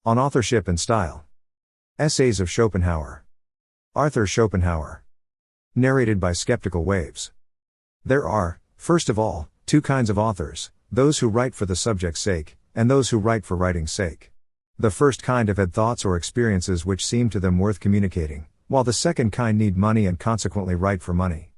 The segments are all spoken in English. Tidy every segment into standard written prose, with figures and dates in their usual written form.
On Authorship and Style. Essays of Schopenhauer. Arthur Schopenhauer. Narrated by Skeptical Waves. There are, first of all, two kinds of authors, those who write for the subject's sake, and those who write for writing's sake. The first kind have had thoughts or experiences which seem to them worth communicating, while the second kind need money and consequently write for money.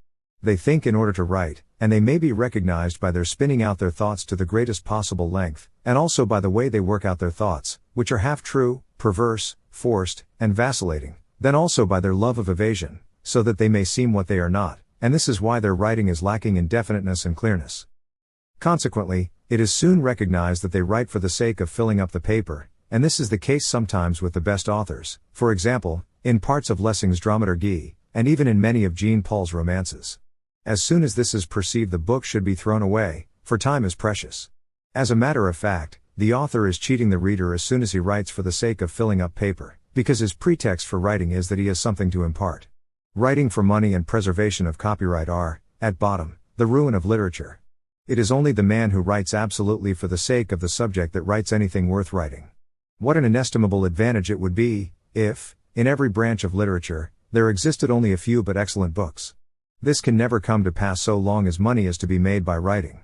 They think in order to write, and they may be recognized by their spinning out their thoughts to the greatest possible length, and also by the way they work out their thoughts, which are half true, perverse, forced, and vacillating, then also by their love of evasion, so that they may seem what they are not, and this is why their writing is lacking in definiteness and clearness. Consequently, it is soon recognized that they write for the sake of filling up the paper, and this is the case sometimes with the best authors, for example, in parts of Lessing's Dramaturgie, and even in many of Jean Paul's romances. As soon as this is perceived, the book should be thrown away, for time is precious. As a matter of fact, the author is cheating the reader as soon as he writes for the sake of filling up paper, because his pretext for writing is that he has something to impart. Writing for money and preservation of copyright are, at bottom, the ruin of literature. It is only the man who writes absolutely for the sake of the subject that writes anything worth writing. What an inestimable advantage it would be, if, in every branch of literature, there existed only a few but excellent books. This can never come to pass so long as money is to be made by writing.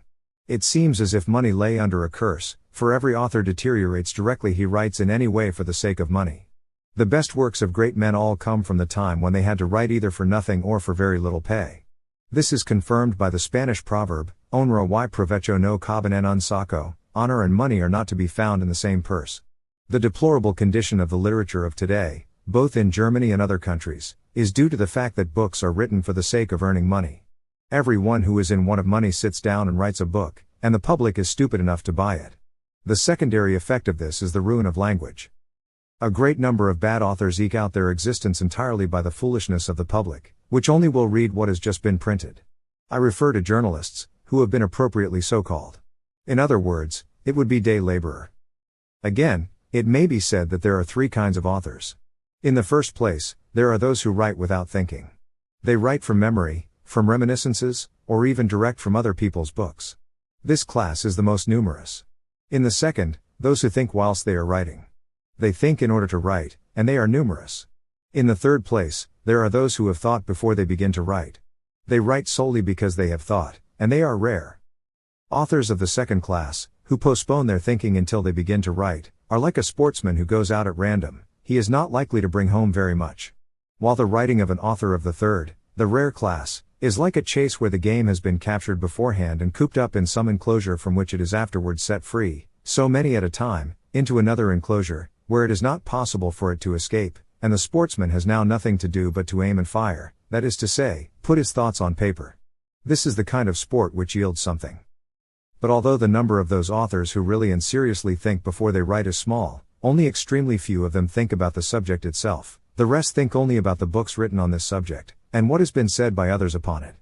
It seems as if money lay under a curse, for every author deteriorates directly he writes in any way for the sake of money. The best works of great men all come from the time when they had to write either for nothing or for very little pay. This is confirmed by the Spanish proverb, honra y provecho no caben en un saco, honor and money are not to be found in the same purse. The deplorable condition of the literature of today, both in Germany and other countries, is due to the fact that books are written for the sake of earning money. Everyone who is in want of money sits down and writes a book, and the public is stupid enough to buy it. The secondary effect of this is the ruin of language. A great number of bad authors eke out their existence entirely by the foolishness of the public, which only will read what has just been printed. I refer to journalists, who have been appropriately so called. In other words, it would be day laborer. Again, it may be said that there are three kinds of authors. In the first place, there are those who write without thinking. They write from memory, from reminiscences, or even direct from other people's books. This class is the most numerous. In the second, those who think whilst they are writing. They think in order to write, and they are numerous. In the third place, there are those who have thought before they begin to write. They write solely because they have thought, and they are rare. Authors of the second class, who postpone their thinking until they begin to write, are like a sportsman who goes out at random. He is not likely to bring home very much. While the writing of an author of the third, the rare class, is like a chase where the game has been captured beforehand and cooped up in some enclosure from which it is afterwards set free, so many at a time, into another enclosure, where it is not possible for it to escape, and the sportsman has now nothing to do but to aim and fire, that is to say, put his thoughts on paper. This is the kind of sport which yields something. But although the number of those authors who really and seriously think before they write is small, only extremely few of them think about the subject itself. The rest think only about the books written on this subject, and what has been said by others upon it.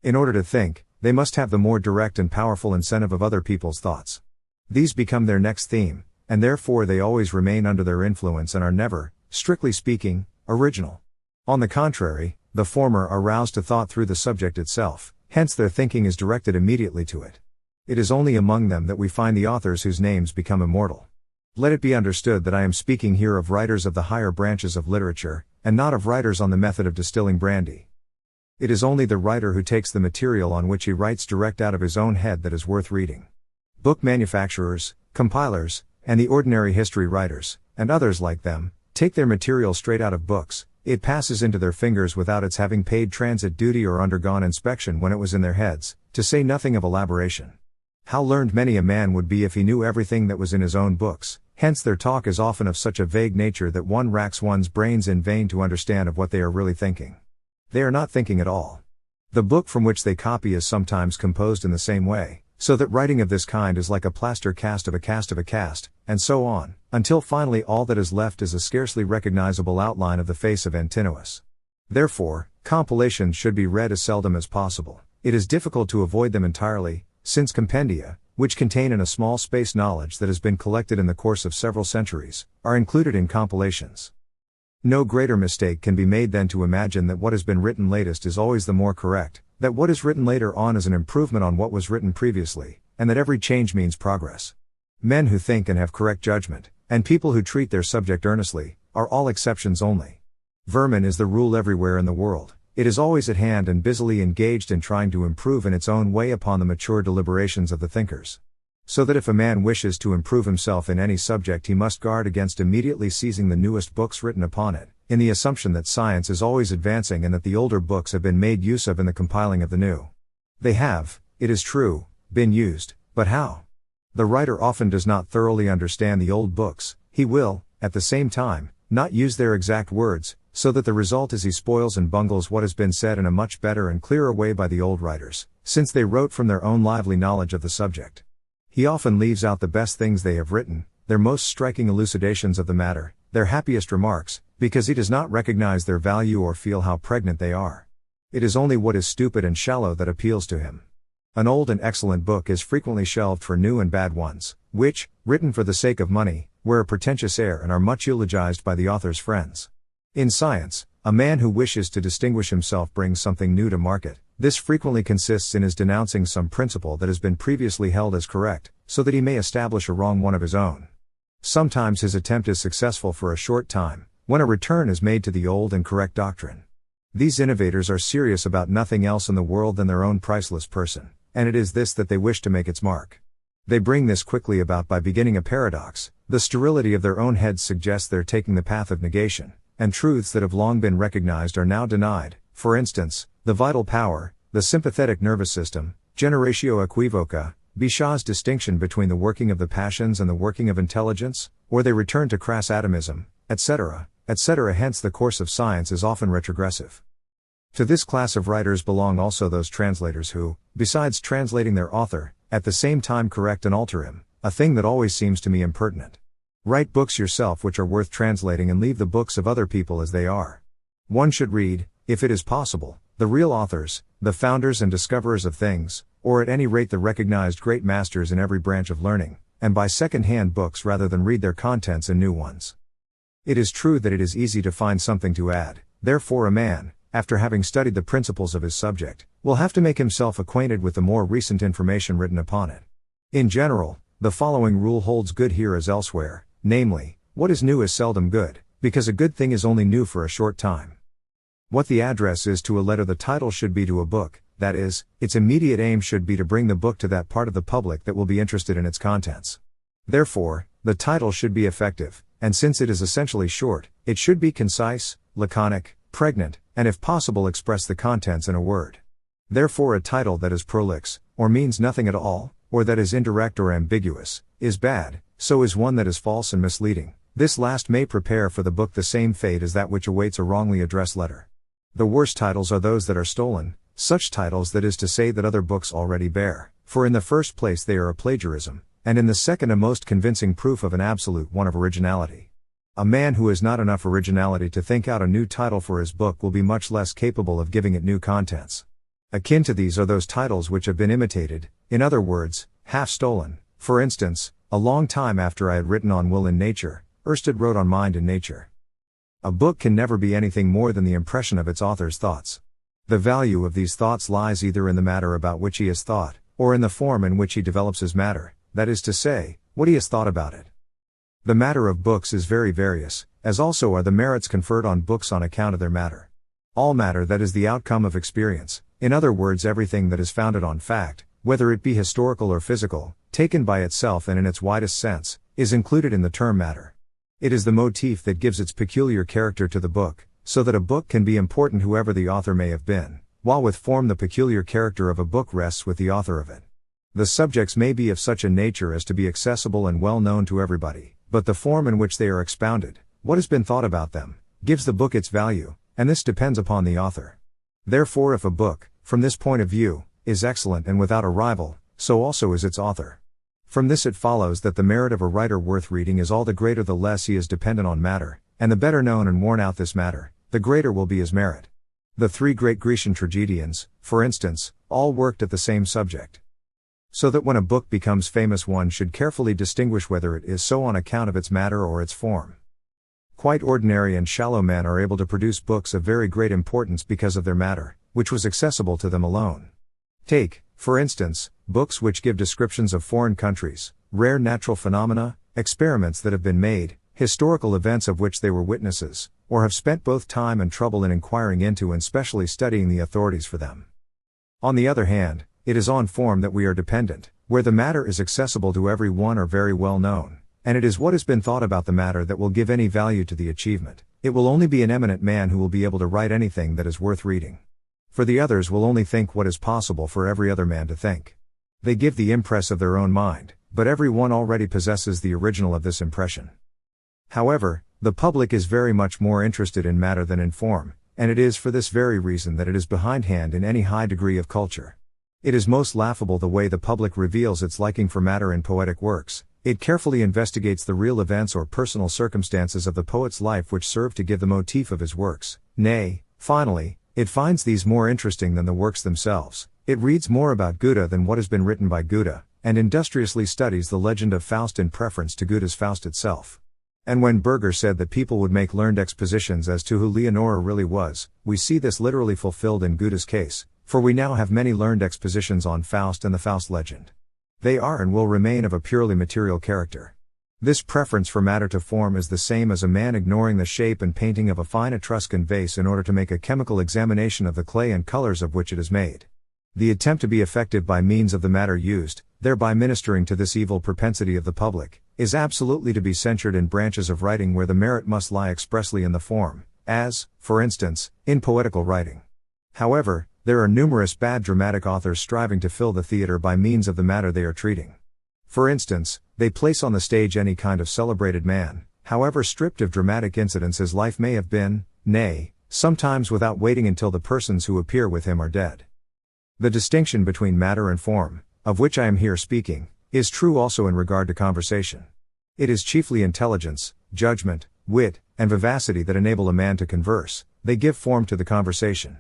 In order to think, they must have the more direct and powerful incentive of other people's thoughts. These become their next theme, and therefore they always remain under their influence and are never, strictly speaking, original. On the contrary, the former are roused to thought through the subject itself, hence their thinking is directed immediately to it. It is only among them that we find the authors whose names become immortal. Let it be understood that I am speaking here of writers of the higher branches of literature, and not of writers on the method of distilling brandy. It is only the writer who takes the material on which he writes direct out of his own head that is worth reading. Book manufacturers, compilers, and the ordinary history writers, and others like them, take their material straight out of books. It passes into their fingers without its having paid transit duty or undergone inspection when it was in their heads, to say nothing of elaboration. How learned many a man would be if he knew everything that was in his own books. Hence their talk is often of such a vague nature that one racks one's brains in vain to understand of what they are really thinking. They are not thinking at all. The book from which they copy is sometimes composed in the same way, so that writing of this kind is like a plaster cast of a cast of a cast, and so on, until finally all that is left is a scarcely recognizable outline of the face of Antinous. Therefore, compilations should be read as seldom as possible. It is difficult to avoid them entirely, since compendia, which contain in a small space knowledge that has been collected in the course of several centuries, are included in compilations. No greater mistake can be made than to imagine that what has been written latest is always the more correct, that what is written later on is an improvement on what was written previously, and that every change means progress. Men who think and have correct judgment, and people who treat their subject earnestly, are all exceptions only. Vermin is the rule everywhere in the world. It is always at hand and busily engaged in trying to improve in its own way upon the mature deliberations of the thinkers. So that if a man wishes to improve himself in any subject, he must guard against immediately seizing the newest books written upon it, in the assumption that science is always advancing and that the older books have been made use of in the compiling of the new. They have, it is true, been used, but how? The writer often does not thoroughly understand the old books. He will, at the same time, not use their exact words, so that the result is he spoils and bungles what has been said in a much better and clearer way by the old writers, since they wrote from their own lively knowledge of the subject. He often leaves out the best things they have written, their most striking elucidations of the matter, their happiest remarks, because he does not recognize their value or feel how pregnant they are. It is only what is stupid and shallow that appeals to him. An old and excellent book is frequently shelved for new and bad ones, which, written for the sake of money, wear a pretentious air and are much eulogized by the author's friends. In science, a man who wishes to distinguish himself brings something new to market. This frequently consists in his denouncing some principle that has been previously held as correct, so that he may establish a wrong one of his own. Sometimes his attempt is successful for a short time, when a return is made to the old and correct doctrine. These innovators are serious about nothing else in the world than their own priceless person, and it is this that they wish to make its mark. They bring this quickly about by beginning a paradox. The sterility of their own heads suggests their taking the path of negation, and truths that have long been recognized are now denied. For instance, the vital power, the sympathetic nervous system, generatio equivoca, Bichat's distinction between the working of the passions and the working of intelligence, or they return to crass atomism, etc., etc. Hence the course of science is often retrogressive. To this class of writers belong also those translators who, besides translating their author, at the same time correct and alter him, a thing that always seems to me impertinent. Write books yourself which are worth translating and leave the books of other people as they are. One should read, if it is possible, the real authors, the founders and discoverers of things, or at any rate the recognized great masters in every branch of learning, and buy second-hand books rather than read their contents in new ones. It is true that it is easy to find something to add, therefore a man, after having studied the principles of his subject, will have to make himself acquainted with the more recent information written upon it. In general, the following rule holds good here as elsewhere, namely, what is new is seldom good, because a good thing is only new for a short time. What the address is to a letter, the title should be to a book, that is, its immediate aim should be to bring the book to that part of the public that will be interested in its contents. Therefore, the title should be effective, and since it is essentially short, it should be concise, laconic, pregnant, and if possible express the contents in a word. Therefore a title that is prolix, or means nothing at all, or that is indirect or ambiguous, is bad, so is one that is false and misleading. This last may prepare for the book the same fate as that which awaits a wrongly addressed letter. The worst titles are those that are stolen, such titles that is to say that other books already bear, for in the first place they are a plagiarism, and in the second a most convincing proof of an absolute want of originality. A man who has not enough originality to think out a new title for his book will be much less capable of giving it new contents. Akin to these are those titles which have been imitated, in other words, half stolen. For instance, a long time after I had written on Will in Nature, Ørsted wrote on Mind in Nature. A book can never be anything more than the impression of its author's thoughts. The value of these thoughts lies either in the matter about which he has thought, or in the form in which he develops his matter, that is to say, what he has thought about it. The matter of books is very various, as also are the merits conferred on books on account of their matter. All matter that is the outcome of experience, in other words everything that is founded on fact, whether it be historical or physical, taken by itself and in its widest sense, is included in the term matter. It is the motif that gives its peculiar character to the book, so that a book can be important whoever the author may have been, while with form the peculiar character of a book rests with the author of it. The subjects may be of such a nature as to be accessible and well known to everybody, but the form in which they are expounded, what has been thought about them, gives the book its value, and this depends upon the author. Therefore if a book, from this point of view, is excellent and without a rival, so also is its author. From this it follows that the merit of a writer worth reading is all the greater the less he is dependent on matter, and the better known and worn out this matter, the greater will be his merit. The three great Grecian tragedians, for instance, all worked at the same subject. So that when a book becomes famous one should carefully distinguish whether it is so on account of its matter or its form. Quite ordinary and shallow men are able to produce books of very great importance because of their matter, which was accessible to them alone. Take, for instance, books which give descriptions of foreign countries, rare natural phenomena, experiments that have been made, historical events of which they were witnesses, or have spent both time and trouble in inquiring into and specially studying the authorities for them. On the other hand, it is on form that we are dependent, where the matter is accessible to every one or very well known, and it is what has been thought about the matter that will give any value to the achievement. It will only be an eminent man who will be able to write anything that is worth reading. For the others will only think what is possible for every other man to think. They give the impress of their own mind, but every one already possesses the original of this impression. However, the public is very much more interested in matter than in form, and it is for this very reason that it is behindhand in any high degree of culture. It is most laughable the way the public reveals its liking for matter in poetic works. It carefully investigates the real events or personal circumstances of the poet's life which serve to give the motif of his works. Nay, finally, it finds these more interesting than the works themselves. It reads more about Goethe than what has been written by Goethe, and industriously studies the legend of Faust in preference to Goethe's Faust itself. And when Berger said that people would make learned expositions as to who Leonora really was, we see this literally fulfilled in Goethe's case, for we now have many learned expositions on Faust and the Faust legend. They are and will remain of a purely material character. This preference for matter to form is the same as a man ignoring the shape and painting of a fine Etruscan vase in order to make a chemical examination of the clay and colors of which it is made. The attempt to be effective by means of the matter used, thereby ministering to this evil propensity of the public, is absolutely to be censured in branches of writing where the merit must lie expressly in the form, as, for instance, in poetical writing. However, there are numerous bad dramatic authors striving to fill the theater by means of the matter they are treating. For instance, they place on the stage any kind of celebrated man, however stripped of dramatic incidents his life may have been, nay, sometimes without waiting until the persons who appear with him are dead. The distinction between matter and form, of which I am here speaking, is true also in regard to conversation. It is chiefly intelligence, judgment, wit, and vivacity that enable a man to converse. They give form to the conversation.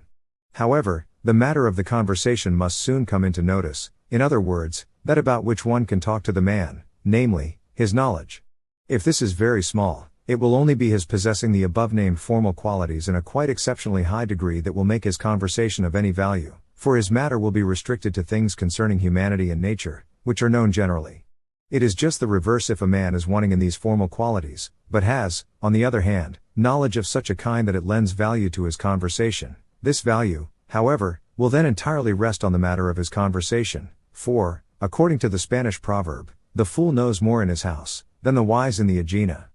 However, the matter of the conversation must soon come into notice, in other words, that about which one can talk to the man, namely, his knowledge. If this is very small, it will only be his possessing the above-named formal qualities in a quite exceptionally high degree that will make his conversation of any value, for his matter will be restricted to things concerning humanity and nature, which are known generally. It is just the reverse if a man is wanting in these formal qualities, but has, on the other hand, knowledge of such a kind that it lends value to his conversation. This value, however, will then entirely rest on the matter of his conversation, for, according to the Spanish proverb, the fool knows more in his house than the wise in the Aegina.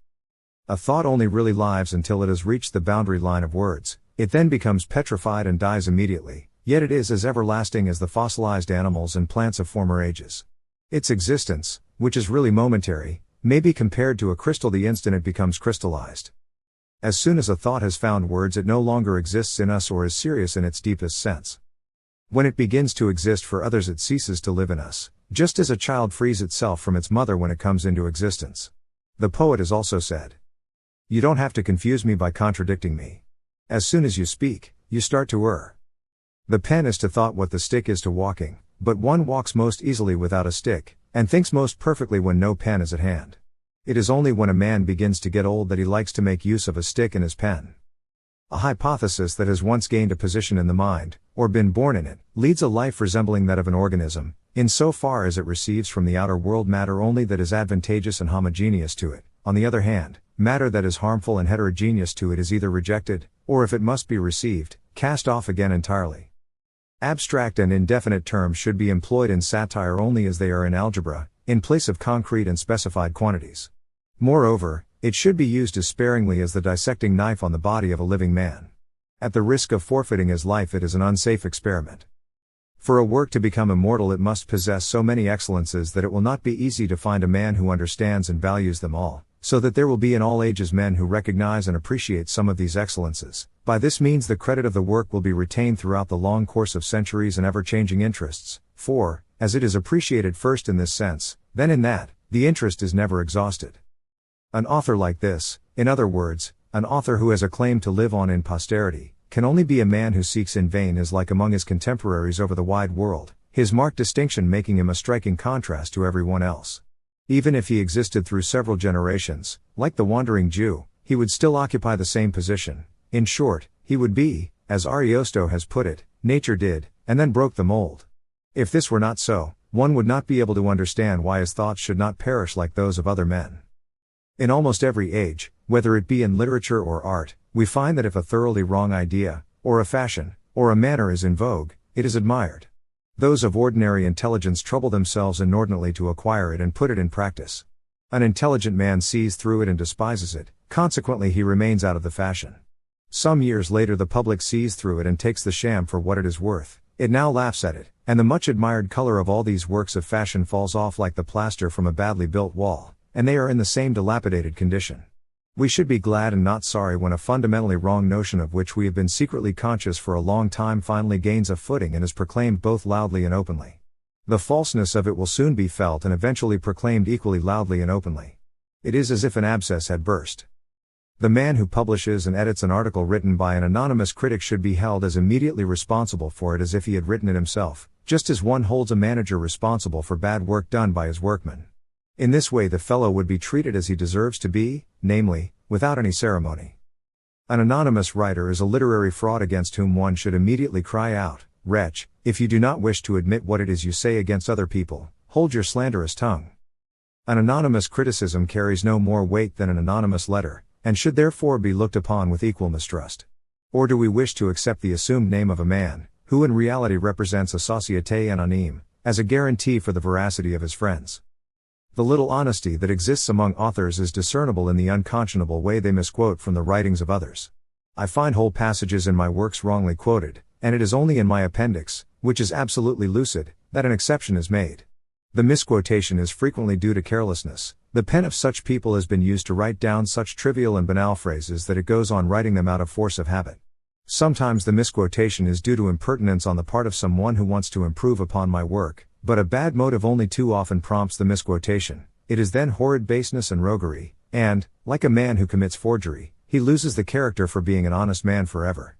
A thought only really lives until it has reached the boundary line of words. It then becomes petrified and dies immediately. Yet it is as everlasting as the fossilized animals and plants of former ages. Its existence, which is really momentary, may be compared to a crystal the instant it becomes crystallized. As soon as a thought has found words, it no longer exists in us or is serious in its deepest sense. When it begins to exist for others, it ceases to live in us, just as a child frees itself from its mother when it comes into existence. The poet has also said, "You don't have to confuse me by contradicting me. As soon as you speak, you start to err." The pen is to thought what the stick is to walking, but one walks most easily without a stick, and thinks most perfectly when no pen is at hand. It is only when a man begins to get old that he likes to make use of a stick and his pen. A hypothesis that has once gained a position in the mind, or been born in it, leads a life resembling that of an organism, in so far as it receives from the outer world matter only that is advantageous and homogeneous to it. On the other hand, matter that is harmful and heterogeneous to it is either rejected, or if it must be received, cast off again entirely. Abstract and indefinite terms should be employed in satire only as they are in algebra, in place of concrete and specified quantities. Moreover, it should be used as sparingly as the dissecting knife on the body of a living man. At the risk of forfeiting his life, it is an unsafe experiment. For a work to become immortal, it must possess so many excellences that it will not be easy to find a man who understands and values them all, so that there will be in all ages men who recognize and appreciate some of these excellences. By this means the credit of the work will be retained throughout the long course of centuries and ever-changing interests, for, as it is appreciated first in this sense, then in that, the interest is never exhausted. An author like this, in other words, an author who has a claim to live on in posterity, can only be a man who seeks in vain his like among his contemporaries over the wide world, his marked distinction making him a striking contrast to everyone else. Even if he existed through several generations, like the wandering Jew, he would still occupy the same position. In short, he would be, as Ariosto has put it, nature did, and then broke the mold. If this were not so, one would not be able to understand why his thoughts should not perish like those of other men. In almost every age, whether it be in literature or art, we find that if a thoroughly wrong idea, or a fashion, or a manner is in vogue, it is admired. Those of ordinary intelligence trouble themselves inordinately to acquire it and put it in practice. An intelligent man sees through it and despises it, consequently he remains out of the fashion. Some years later the public sees through it and takes the sham for what it is worth. It now laughs at it, and the much admired color of all these works of fashion falls off like the plaster from a badly built wall, and they are in the same dilapidated condition. We should be glad and not sorry when a fundamentally wrong notion of which we have been secretly conscious for a long time finally gains a footing and is proclaimed both loudly and openly. The falseness of it will soon be felt and eventually proclaimed equally loudly and openly. It is as if an abscess had burst. The man who publishes and edits an article written by an anonymous critic should be held as immediately responsible for it as if he had written it himself, just as one holds a manager responsible for bad work done by his workmen. In this way the fellow would be treated as he deserves to be, namely, without any ceremony. An anonymous writer is a literary fraud against whom one should immediately cry out, "Wretch, if you do not wish to admit what it is you say against other people, hold your slanderous tongue." An anonymous criticism carries no more weight than an anonymous letter, and should therefore be looked upon with equal mistrust. Or do we wish to accept the assumed name of a man, who in reality represents a société anonyme, as a guarantee for the veracity of his friends? The little honesty that exists among authors is discernible in the unconscionable way they misquote from the writings of others. I find whole passages in my works wrongly quoted, and it is only in my appendix, which is absolutely lucid, that an exception is made. The misquotation is frequently due to carelessness. The pen of such people has been used to write down such trivial and banal phrases that it goes on writing them out of force of habit. Sometimes the misquotation is due to impertinence on the part of someone who wants to improve upon my work, but a bad motive only too often prompts the misquotation. It is then horrid baseness and roguery, and, like a man who commits forgery, he loses the character for being an honest man forever.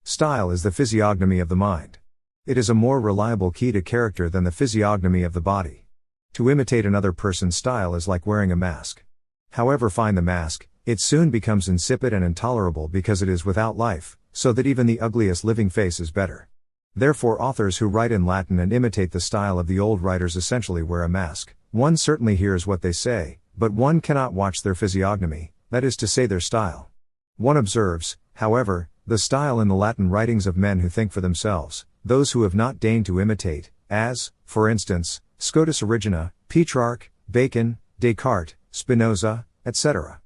Style is the physiognomy of the mind. It is a more reliable key to character than the physiognomy of the body. To imitate another person's style is like wearing a mask. However fine the mask, it soon becomes insipid and intolerable because it is without life, so that even the ugliest living face is better. Therefore authors who write in Latin and imitate the style of the old writers essentially wear a mask. One certainly hears what they say, but one cannot watch their physiognomy, that is to say their style. One observes, however, the style in the Latin writings of men who think for themselves, those who have not deigned to imitate, as, for instance, Scotus Erigena, Petrarch, Bacon, Descartes, Spinoza, etc.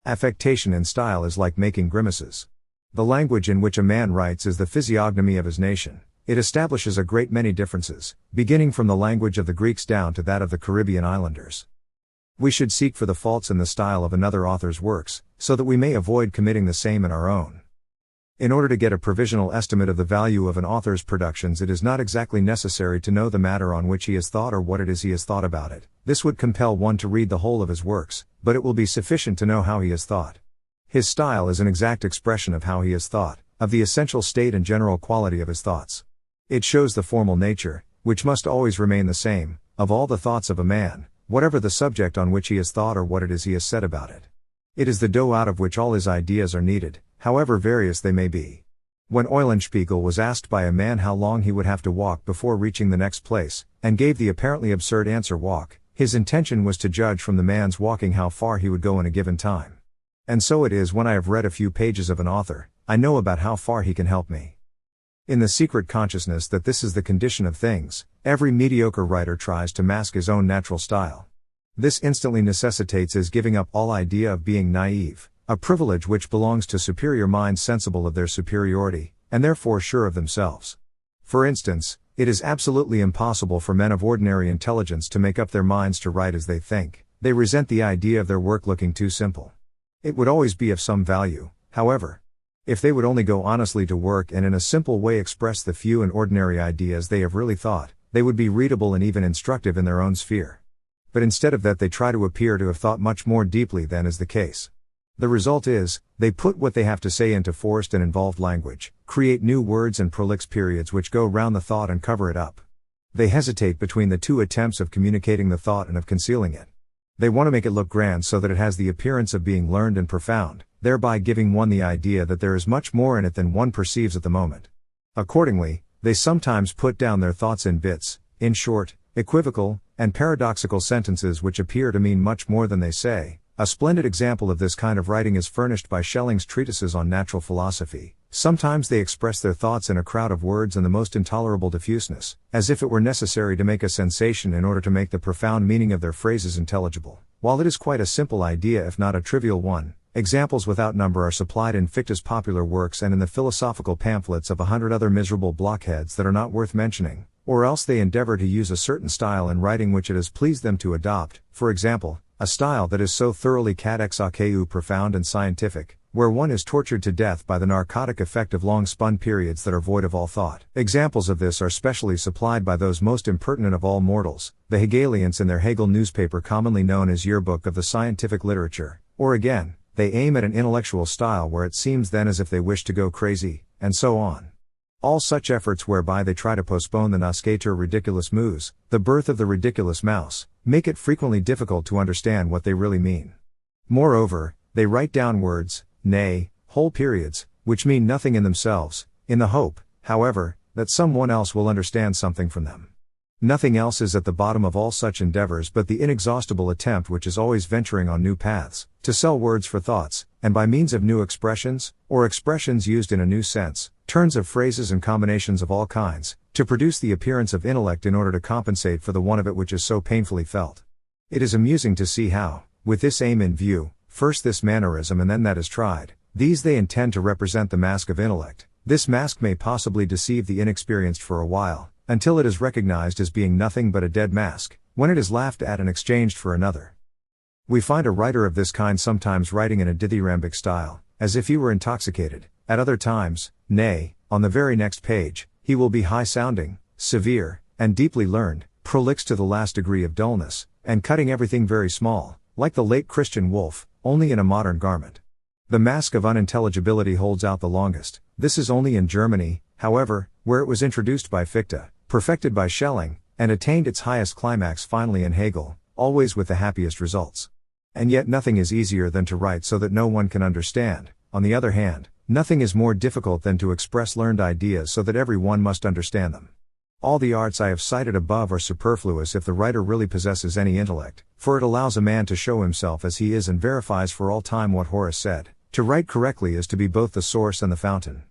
Affectation in style is like making grimaces. The language in which a man writes is the physiognomy of his nation. It establishes a great many differences, beginning from the language of the Greeks down to that of the Caribbean islanders. We should seek for the faults in the style of another author's works, so that we may avoid committing the same in our own. In order to get a provisional estimate of the value of an author's productions, it is not exactly necessary to know the matter on which he has thought or what it is he has thought about it. This would compel one to read the whole of his works, but it will be sufficient to know how he has thought. His style is an exact expression of how he has thought, of the essential state and general quality of his thoughts. It shows the formal nature, which must always remain the same, of all the thoughts of a man, whatever the subject on which he has thought or what it is he has said about it. It is the dough out of which all his ideas are kneaded, however various they may be. When Eulenspiegel was asked by a man how long he would have to walk before reaching the next place, and gave the apparently absurd answer walk, his intention was to judge from the man's walking how far he would go in a given time. And so it is when I have read a few pages of an author, I know about how far he can help me. In the secret consciousness that this is the condition of things, every mediocre writer tries to mask his own natural style. This instantly necessitates his giving up all idea of being naive, a privilege which belongs to superior minds sensible of their superiority, and therefore sure of themselves. For instance, it is absolutely impossible for men of ordinary intelligence to make up their minds to write as they think. They resent the idea of their work looking too simple. It would always be of some value, however, if they would only go honestly to work and in a simple way express the few and ordinary ideas they have really thought. They would be readable and even instructive in their own sphere. But instead of that they try to appear to have thought much more deeply than is the case. The result is, they put what they have to say into forced and involved language, create new words and prolix periods which go round the thought and cover it up. They hesitate between the two attempts of communicating the thought and of concealing it. They want to make it look grand so that it has the appearance of being learned and profound, thereby giving one the idea that there is much more in it than one perceives at the moment. Accordingly, they sometimes put down their thoughts in bits, in short, equivocal, and paradoxical sentences which appear to mean much more than they say, A splendid example of this kind of writing is furnished by Schelling's treatises on natural philosophy. Sometimes they express their thoughts in a crowd of words in the most intolerable diffuseness, as if it were necessary to make a sensation in order to make the profound meaning of their phrases intelligible. While it is quite a simple idea if not a trivial one, examples without number are supplied in Fichte's popular works and in the philosophical pamphlets of 100 other miserable blockheads that are not worth mentioning, or else they endeavor to use a certain style in writing which it has pleased them to adopt, for example, a style that is so thoroughly catexakeu profound and scientific, where one is tortured to death by the narcotic effect of long-spun periods that are void of all thought. Examples of this are specially supplied by those most impertinent of all mortals, the Hegelians in their Hegel newspaper commonly known as Yearbook of the Scientific Literature, or again, they aim at an intellectual style where it seems then as if they wish to go crazy, and so on. All such efforts whereby they try to postpone the Nascatur ridiculous mouse, the birth of the ridiculous mouse, make it frequently difficult to understand what they really mean. Moreover, they write down words, nay, whole periods, which mean nothing in themselves, in the hope, however, that someone else will understand something from them. Nothing else is at the bottom of all such endeavors but the inexhaustible attempt which is always venturing on new paths, to sell words for thoughts, and by means of new expressions, or expressions used in a new sense, turns of phrases and combinations of all kinds, to produce the appearance of intellect in order to compensate for the want of it which is so painfully felt. It is amusing to see how, with this aim in view, first this mannerism and then that is tried, these they intend to represent the mask of intellect. This mask may possibly deceive the inexperienced for a while, until it is recognized as being nothing but a dead mask, when it is laughed at and exchanged for another. We find a writer of this kind sometimes writing in a dithyrambic style, as if he were intoxicated, at other times, nay, on the very next page, he will be high-sounding, severe, and deeply learned, prolix to the last degree of dullness, and cutting everything very small, like the late Christian Wolfe, only in a modern garment. The mask of unintelligibility holds out the longest. This is only in Germany, however, where it was introduced by Fichte, perfected by Schelling, and attained its highest climax finally in Hegel, always with the happiest results. And yet nothing is easier than to write so that no one can understand. On the other hand, nothing is more difficult than to express learned ideas so that every one must understand them. All the arts I have cited above are superfluous if the writer really possesses any intellect, for it allows a man to show himself as he is and verifies for all time what Horace said, to write correctly is to be both the source and the fountain.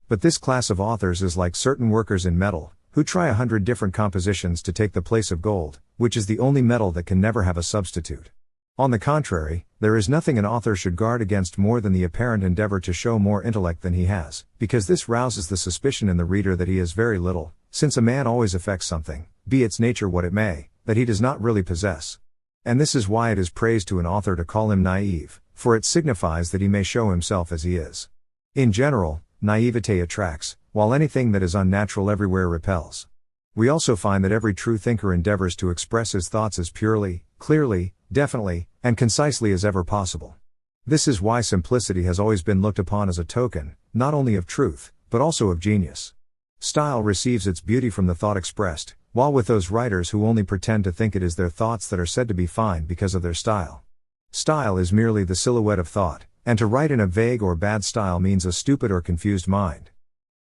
But this class of authors is like certain workers in metal, who try 100 different compositions to take the place of gold, which is the only metal that can never have a substitute. On the contrary, there is nothing an author should guard against more than the apparent endeavor to show more intellect than he has, because this rouses the suspicion in the reader that he has very little, since a man always affects something, be its nature what it may, that he does not really possess. And this is why it is praise to an author to call him naive, for it signifies that he may show himself as he is. In general, naivete attracts, while anything that is unnatural everywhere repels. We also find that every true thinker endeavors to express his thoughts as purely, clearly, definitely, and concisely as ever possible. This is why simplicity has always been looked upon as a token, not only of truth, but also of genius. Style receives its beauty from the thought expressed, while with those writers who only pretend to think it is their thoughts that are said to be fine because of their style. Style is merely the silhouette of thought, and to write in a vague or bad style means a stupid or confused mind.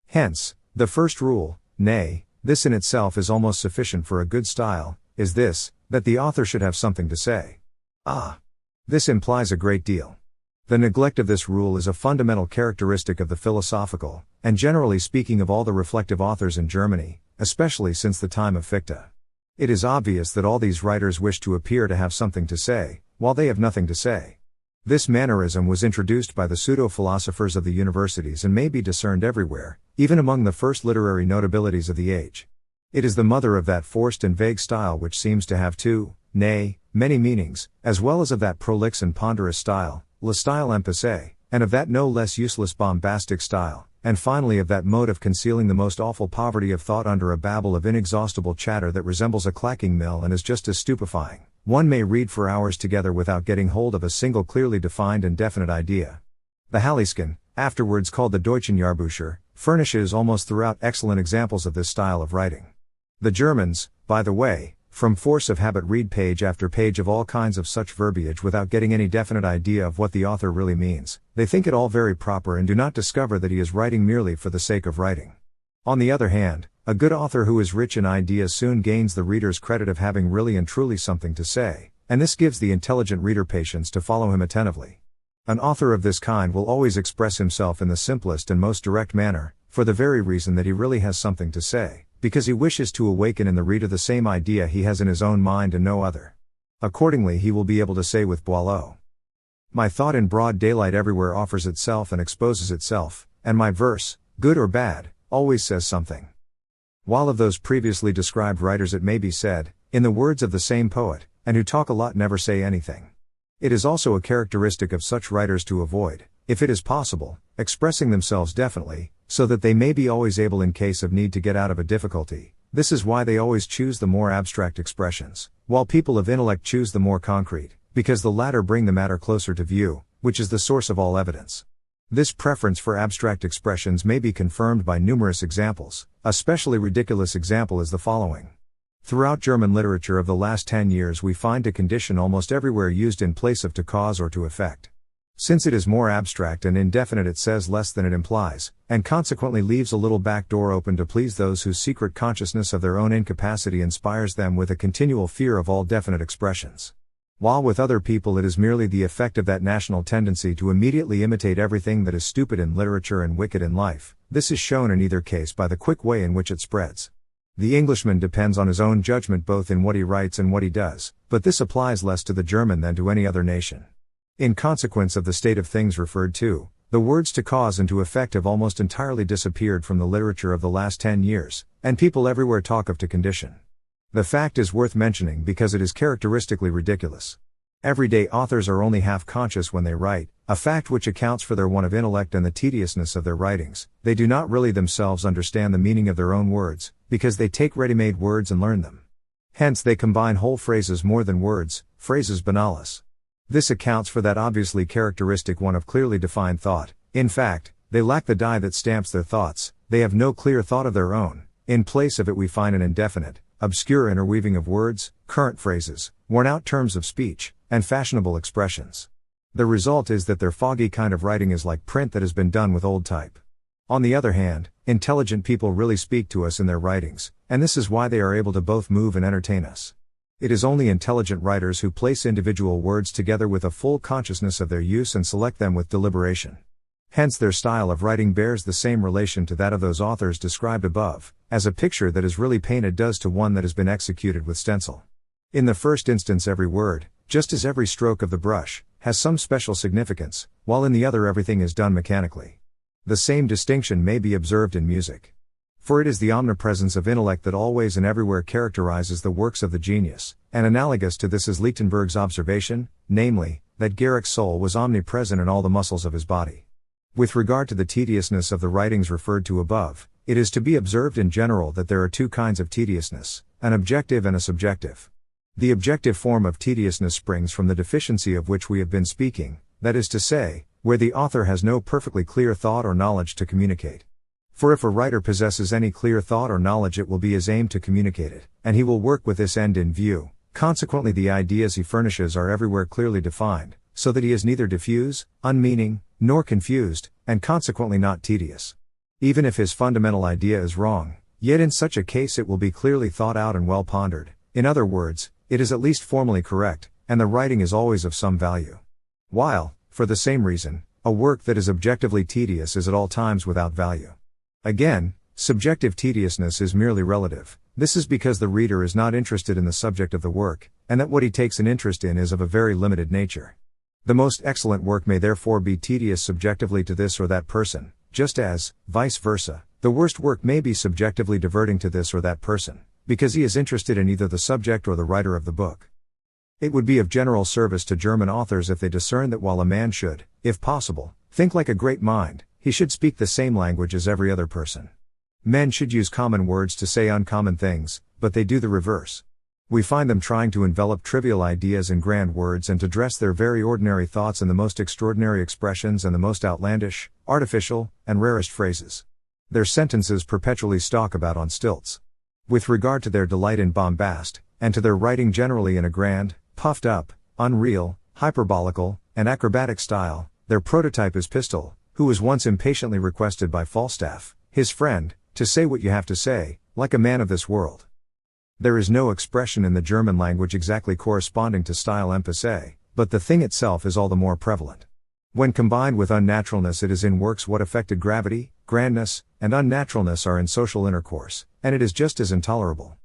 Hence, the first rule, nay, this in itself is almost sufficient for a good style, is this, that the author should have something to say. This implies a great deal. The neglect of this rule is a fundamental characteristic of the philosophical, and generally speaking of all the reflective authors in Germany, especially since the time of Fichte. It is obvious that all these writers wish to appear to have something to say, while they have nothing to say. This mannerism was introduced by the pseudo-philosophers of the universities and may be discerned everywhere, even among the first literary notabilities of the age. It is the mother of that forced and vague style which seems to have two, nay, many meanings, as well as of that prolix and ponderous style, le style empecé, and of that no less useless bombastic style, and finally of that mode of concealing the most awful poverty of thought under a babble of inexhaustible chatter that resembles a clacking mill and is just as stupefying. One may read for hours together without getting hold of a single clearly defined and definite idea. The Hallischen, afterwards called the Deutschen Jahrbucher, furnishes almost throughout excellent examples of this style of writing. The Germans, by the way, from force of habit read page after page of all kinds of such verbiage without getting any definite idea of what the author really means. They think it all very proper and do not discover that he is writing merely for the sake of writing. On the other hand, a good author who is rich in ideas soon gains the reader's credit of having really and truly something to say, and this gives the intelligent reader patience to follow him attentively. An author of this kind will always express himself in the simplest and most direct manner, for the very reason that he really has something to say, because he wishes to awaken in the reader the same idea he has in his own mind and no other. Accordingly, he will be able to say with Boileau, "My thought in broad daylight everywhere offers itself and exposes itself, and my verse, good or bad, always says something." While of those previously described writers it may be said, in the words of the same poet, "and who talk a lot never say anything." It is also a characteristic of such writers to avoid, if it is possible, expressing themselves definitely, so that they may be always able in case of need to get out of a difficulty. This is why they always choose the more abstract expressions, while people of intellect choose the more concrete, because the latter bring the matter closer to view, which is the source of all evidence. This preference for abstract expressions may be confirmed by numerous examples. A especially ridiculous example is the following. Throughout German literature of the last 10 years we find to condition almost everywhere used in place of to cause or to effect. Since it is more abstract and indefinite, it says less than it implies, and consequently leaves a little back door open to please those whose secret consciousness of their own incapacity inspires them with a continual fear of all definite expressions. While with other people it is merely the effect of that national tendency to immediately imitate everything that is stupid in literature and wicked in life, this is shown in either case by the quick way in which it spreads. The Englishman depends on his own judgment both in what he writes and what he does, but this applies less to the German than to any other nation. In consequence of the state of things referred to, the words to cause and to effect have almost entirely disappeared from the literature of the last 10 years, and people everywhere talk of to condition. The fact is worth mentioning because it is characteristically ridiculous. Everyday authors are only half conscious when they write, a fact which accounts for their want of intellect and the tediousness of their writings. They do not really themselves understand the meaning of their own words, because they take ready-made words and learn them. Hence they combine whole phrases more than words, phrases banalis. This accounts for that obviously characteristic want of clearly defined thought. In fact, they lack the die that stamps their thoughts, they have no clear thought of their own. In place of it we find an indefinite, obscure interweaving of words, current phrases, worn-out terms of speech, and fashionable expressions. The result is that their foggy kind of writing is like print that has been done with old type. On the other hand, intelligent people really speak to us in their writings, and this is why they are able to both move and entertain us. It is only intelligent writers who place individual words together with a full consciousness of their use and select them with deliberation. Hence their style of writing bears the same relation to that of those authors described above, as a picture that is really painted does to one that has been executed with stencil. In the first instance every word, just as every stroke of the brush, has some special significance, while in the other everything is done mechanically. The same distinction may be observed in music. For it is the omnipresence of intellect that always and everywhere characterizes the works of the genius, and analogous to this is Lichtenberg's observation, namely, that Garrick's soul was omnipresent in all the muscles of his body. With regard to the tediousness of the writings referred to above, it is to be observed in general that there are two kinds of tediousness, an objective and a subjective. The objective form of tediousness springs from the deficiency of which we have been speaking, that is to say, where the author has no perfectly clear thought or knowledge to communicate. For if a writer possesses any clear thought or knowledge it will be his aim to communicate it, and he will work with this end in view. Consequently the ideas he furnishes are everywhere clearly defined, so that he is neither diffuse, unmeaning, nor confused, and consequently not tedious. Even if his fundamental idea is wrong, yet in such a case it will be clearly thought out and well pondered. In other words, it is at least formally correct, and the writing is always of some value. While, for the same reason, a work that is objectively tedious is at all times without value. Again, subjective tediousness is merely relative. This is because the reader is not interested in the subject of the work, and that what he takes an interest in is of a very limited nature. The most excellent work may therefore be tedious subjectively to this or that person, just as, vice versa, the worst work may be subjectively diverting to this or that person, because he is interested in either the subject or the writer of the book. It would be of general service to German authors if they discern that while a man should, if possible, think like a great mind, he should speak the same language as every other person. Men should use common words to say uncommon things, but they do the reverse. We find them trying to envelop trivial ideas in grand words and to dress their very ordinary thoughts in the most extraordinary expressions and the most outlandish, artificial, and rarest phrases. Their sentences perpetually stalk about on stilts. With regard to their delight in bombast, and to their writing generally in a grand, puffed up, unreal, hyperbolical, and acrobatic style, their prototype is Pistol, who was once impatiently requested by Falstaff, his friend, to say what you have to say, like a man of this world. There is no expression in the German language exactly corresponding to style emphasis, but the thing itself is all the more prevalent. When combined with unnaturalness, it is in works what affected gravity, grandness, and unnaturalness are in social intercourse, and it is just as intolerable.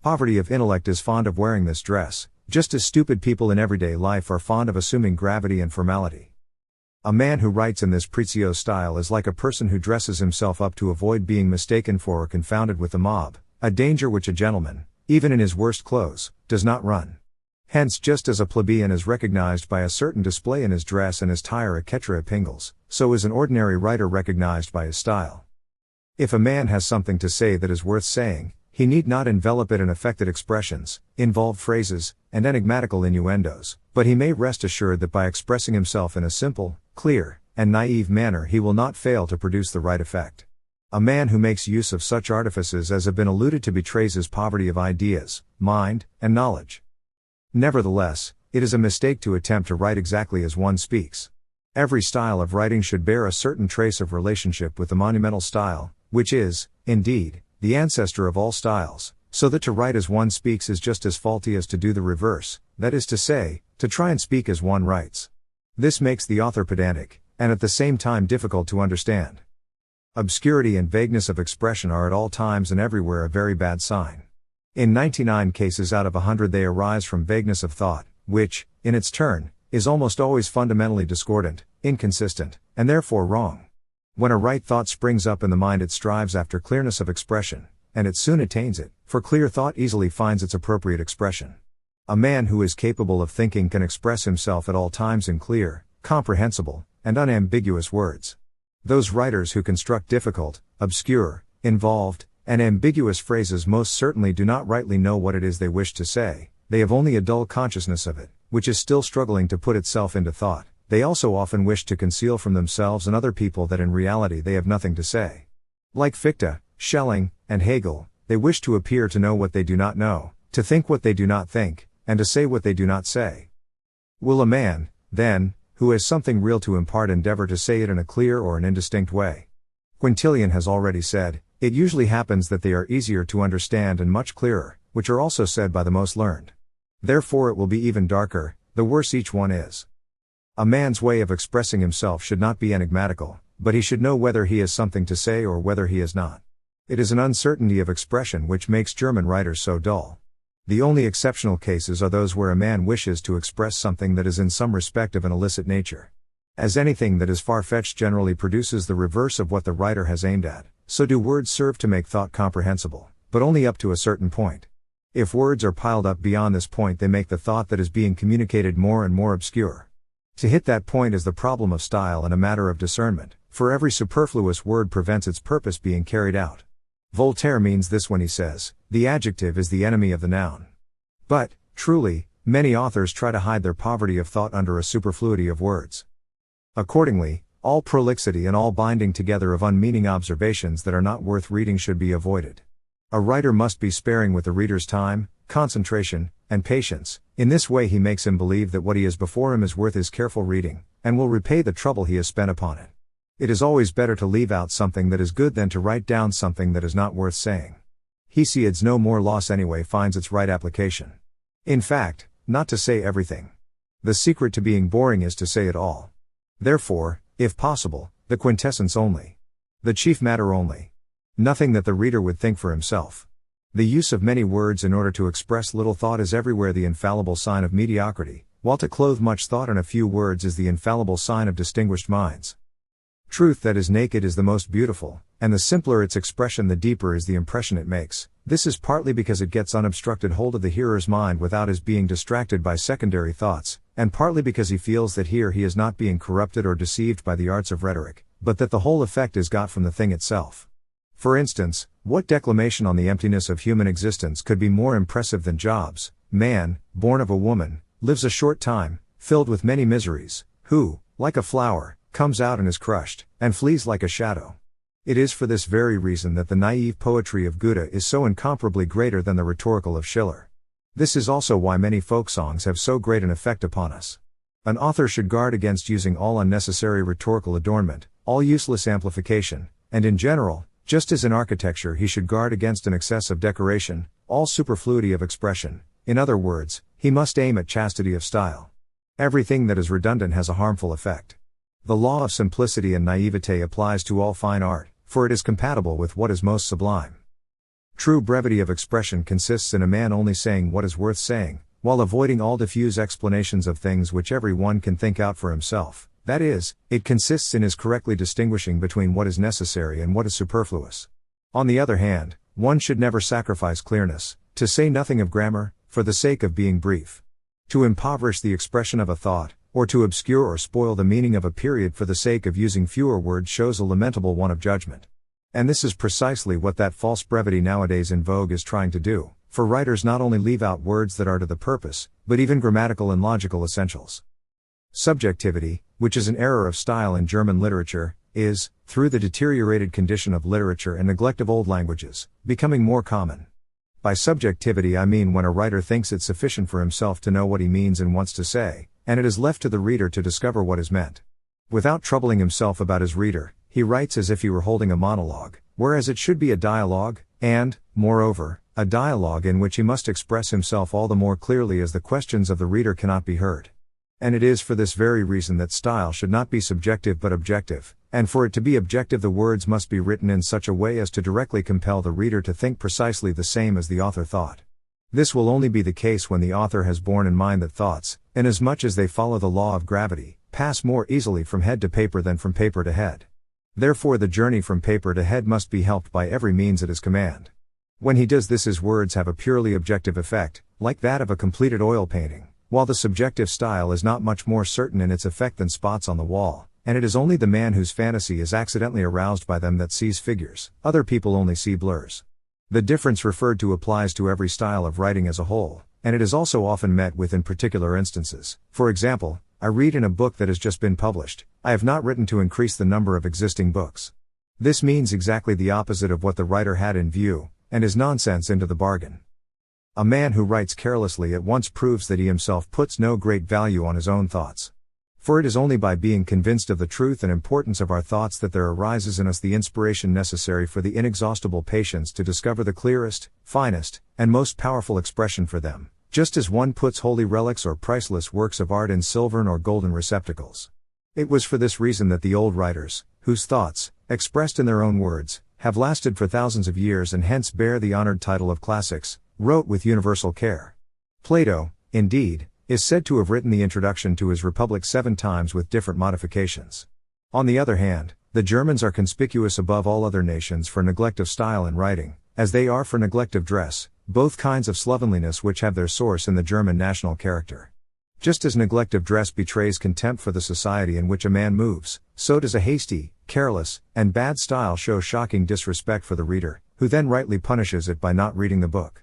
Poverty of intellect is fond of wearing this dress, just as stupid people in everyday life are fond of assuming gravity and formality. A man who writes in this prezio style is like a person who dresses himself up to avoid being mistaken for or confounded with the mob, a danger which a gentleman, even in his worst clothes, does not run. Hence, just as a plebeian is recognized by a certain display in his dress and his tire etc. Pingles, so is an ordinary writer recognized by his style. If a man has something to say that is worth saying, he need not envelop it in affected expressions, involved phrases, and enigmatical innuendos, but he may rest assured that by expressing himself in a simple, clear, and naive manner he will not fail to produce the right effect. A man who makes use of such artifices as have been alluded to betrays his poverty of ideas, mind, and knowledge. Nevertheless, it is a mistake to attempt to write exactly as one speaks. Every style of writing should bear a certain trace of relationship with the monumental style, which is, indeed, the ancestor of all styles, so that to write as one speaks is just as faulty as to do the reverse, that is to say, to try and speak as one writes. This makes the author pedantic, and at the same time difficult to understand. Obscurity and vagueness of expression are at all times and everywhere a very bad sign. In 99 cases out of 100 they arise from vagueness of thought, which, in its turn, is almost always fundamentally discordant, inconsistent, and therefore wrong. When a right thought springs up in the mind, it strives after clearness of expression, and it soon attains it, for clear thought easily finds its appropriate expression. A man who is capable of thinking can express himself at all times in clear, comprehensible, and unambiguous words. Those writers who construct difficult, obscure, involved, and ambiguous phrases most certainly do not rightly know what it is they wish to say, they have only a dull consciousness of it, which is still struggling to put itself into thought. They also often wish to conceal from themselves and other people that in reality they have nothing to say. Like Fichte, Schelling, and Hegel, they wish to appear to know what they do not know, to think what they do not think, and to say what they do not say. Will a man, then, who has something real to impart endeavor to say it in a clear or an indistinct way? Quintilian has already said, it usually happens that they are easier to understand and much clearer, which are also said by the most learned. Therefore it will be even darker, the worse each one is. A man's way of expressing himself should not be enigmatical, but he should know whether he has something to say or whether he has not. It is an uncertainty of expression which makes German writers so dull. The only exceptional cases are those where a man wishes to express something that is in some respect of an illicit nature. As anything that is far-fetched generally produces the reverse of what the writer has aimed at, so do words serve to make thought comprehensible, but only up to a certain point. If words are piled up beyond this point, they make the thought that is being communicated more and more obscure. To hit that point is the problem of style and a matter of discernment, for every superfluous word prevents its purpose being carried out. Voltaire means this when he says, the adjective is the enemy of the noun. But, truly, many authors try to hide their poverty of thought under a superfluity of words. Accordingly, all prolixity and all binding together of unmeaning observations that are not worth reading should be avoided. A writer must be sparing with the reader's time, concentration, and patience. In this way he makes him believe that what he has before him is worth his careful reading, and will repay the trouble he has spent upon it. It is always better to leave out something that is good than to write down something that is not worth saying. Hesiod's no more loss anyway finds its right application. In fact, not to say everything. The secret to being boring is to say it all. Therefore, if possible, the quintessence only. The chief matter only. Nothing that the reader would think for himself. The use of many words in order to express little thought is everywhere the infallible sign of mediocrity, while to clothe much thought in a few words is the infallible sign of distinguished minds. Truth that is naked is the most beautiful, and the simpler its expression the deeper is the impression it makes. This is partly because it gets unobstructed hold of the hearer's mind without his being distracted by secondary thoughts, and partly because he feels that here he is not being corrupted or deceived by the arts of rhetoric, but that the whole effect is got from the thing itself. For instance, what declamation on the emptiness of human existence could be more impressive than Job's, man, born of a woman, lives a short time, filled with many miseries, who, like a flower, comes out and is crushed, and flees like a shadow. It is for this very reason that the naive poetry of Goethe is so incomparably greater than the rhetorical of Schiller. This is also why many folk songs have so great an effect upon us. An author should guard against using all unnecessary rhetorical adornment, all useless amplification, and in general, just as in architecture he should guard against an excess of decoration, all superfluity of expression. In other words, he must aim at chastity of style. Everything that is redundant has a harmful effect. The law of simplicity and naivete applies to all fine art, for it is compatible with what is most sublime. True brevity of expression consists in a man only saying what is worth saying, while avoiding all diffuse explanations of things which every one can think out for himself. That is, it consists in his correctly distinguishing between what is necessary and what is superfluous. On the other hand, one should never sacrifice clearness, to say nothing of grammar, for the sake of being brief. To impoverish the expression of a thought, or to obscure or spoil the meaning of a period for the sake of using fewer words shows a lamentable want of judgment. And this is precisely what that false brevity nowadays in vogue is trying to do, for writers not only leave out words that are to the purpose, but even grammatical and logical essentials. Subjectivity, which is an error of style in German literature, is, through the deteriorated condition of literature and neglect of old languages, becoming more common. By subjectivity I mean when a writer thinks it sufficient for himself to know what he means and wants to say, and it is left to the reader to discover what is meant. Without troubling himself about his reader, he writes as if he were holding a monologue, whereas it should be a dialogue, and, moreover, a dialogue in which he must express himself all the more clearly as the questions of the reader cannot be heard. And it is for this very reason that style should not be subjective but objective, and for it to be objective the words must be written in such a way as to directly compel the reader to think precisely the same as the author thought. This will only be the case when the author has borne in mind that thoughts, inasmuch as they follow the law of gravity, pass more easily from head to paper than from paper to head. Therefore the journey from paper to head must be helped by every means at his command. When he does this his words have a purely objective effect, like that of a completed oil painting, while the subjective style is not much more certain in its effect than spots on the wall, and it is only the man whose fantasy is accidentally aroused by them that sees figures, other people only see blurs. The difference referred to applies to every style of writing as a whole, and it is also often met with in particular instances. For example, I read in a book that has just been published, I have not written to increase the number of existing books. This means exactly the opposite of what the writer had in view, and is nonsense into the bargain. A man who writes carelessly at once proves that he himself puts no great value on his own thoughts. For it is only by being convinced of the truth and importance of our thoughts that there arises in us the inspiration necessary for the inexhaustible patience to discover the clearest, finest, and most powerful expression for them, just as one puts holy relics or priceless works of art in silvern or golden receptacles. It was for this reason that the old writers, whose thoughts, expressed in their own words, have lasted for thousands of years and hence bear the honored title of classics, wrote with universal care. Plato, indeed, is said to have written the introduction to his Republic 7 times with different modifications. On the other hand, the Germans are conspicuous above all other nations for neglect of style in writing, as they are for neglect of dress, both kinds of slovenliness which have their source in the German national character. Just as neglect of dress betrays contempt for the society in which a man moves, so does a hasty, careless, and bad style show shocking disrespect for the reader, who then rightly punishes it by not reading the book.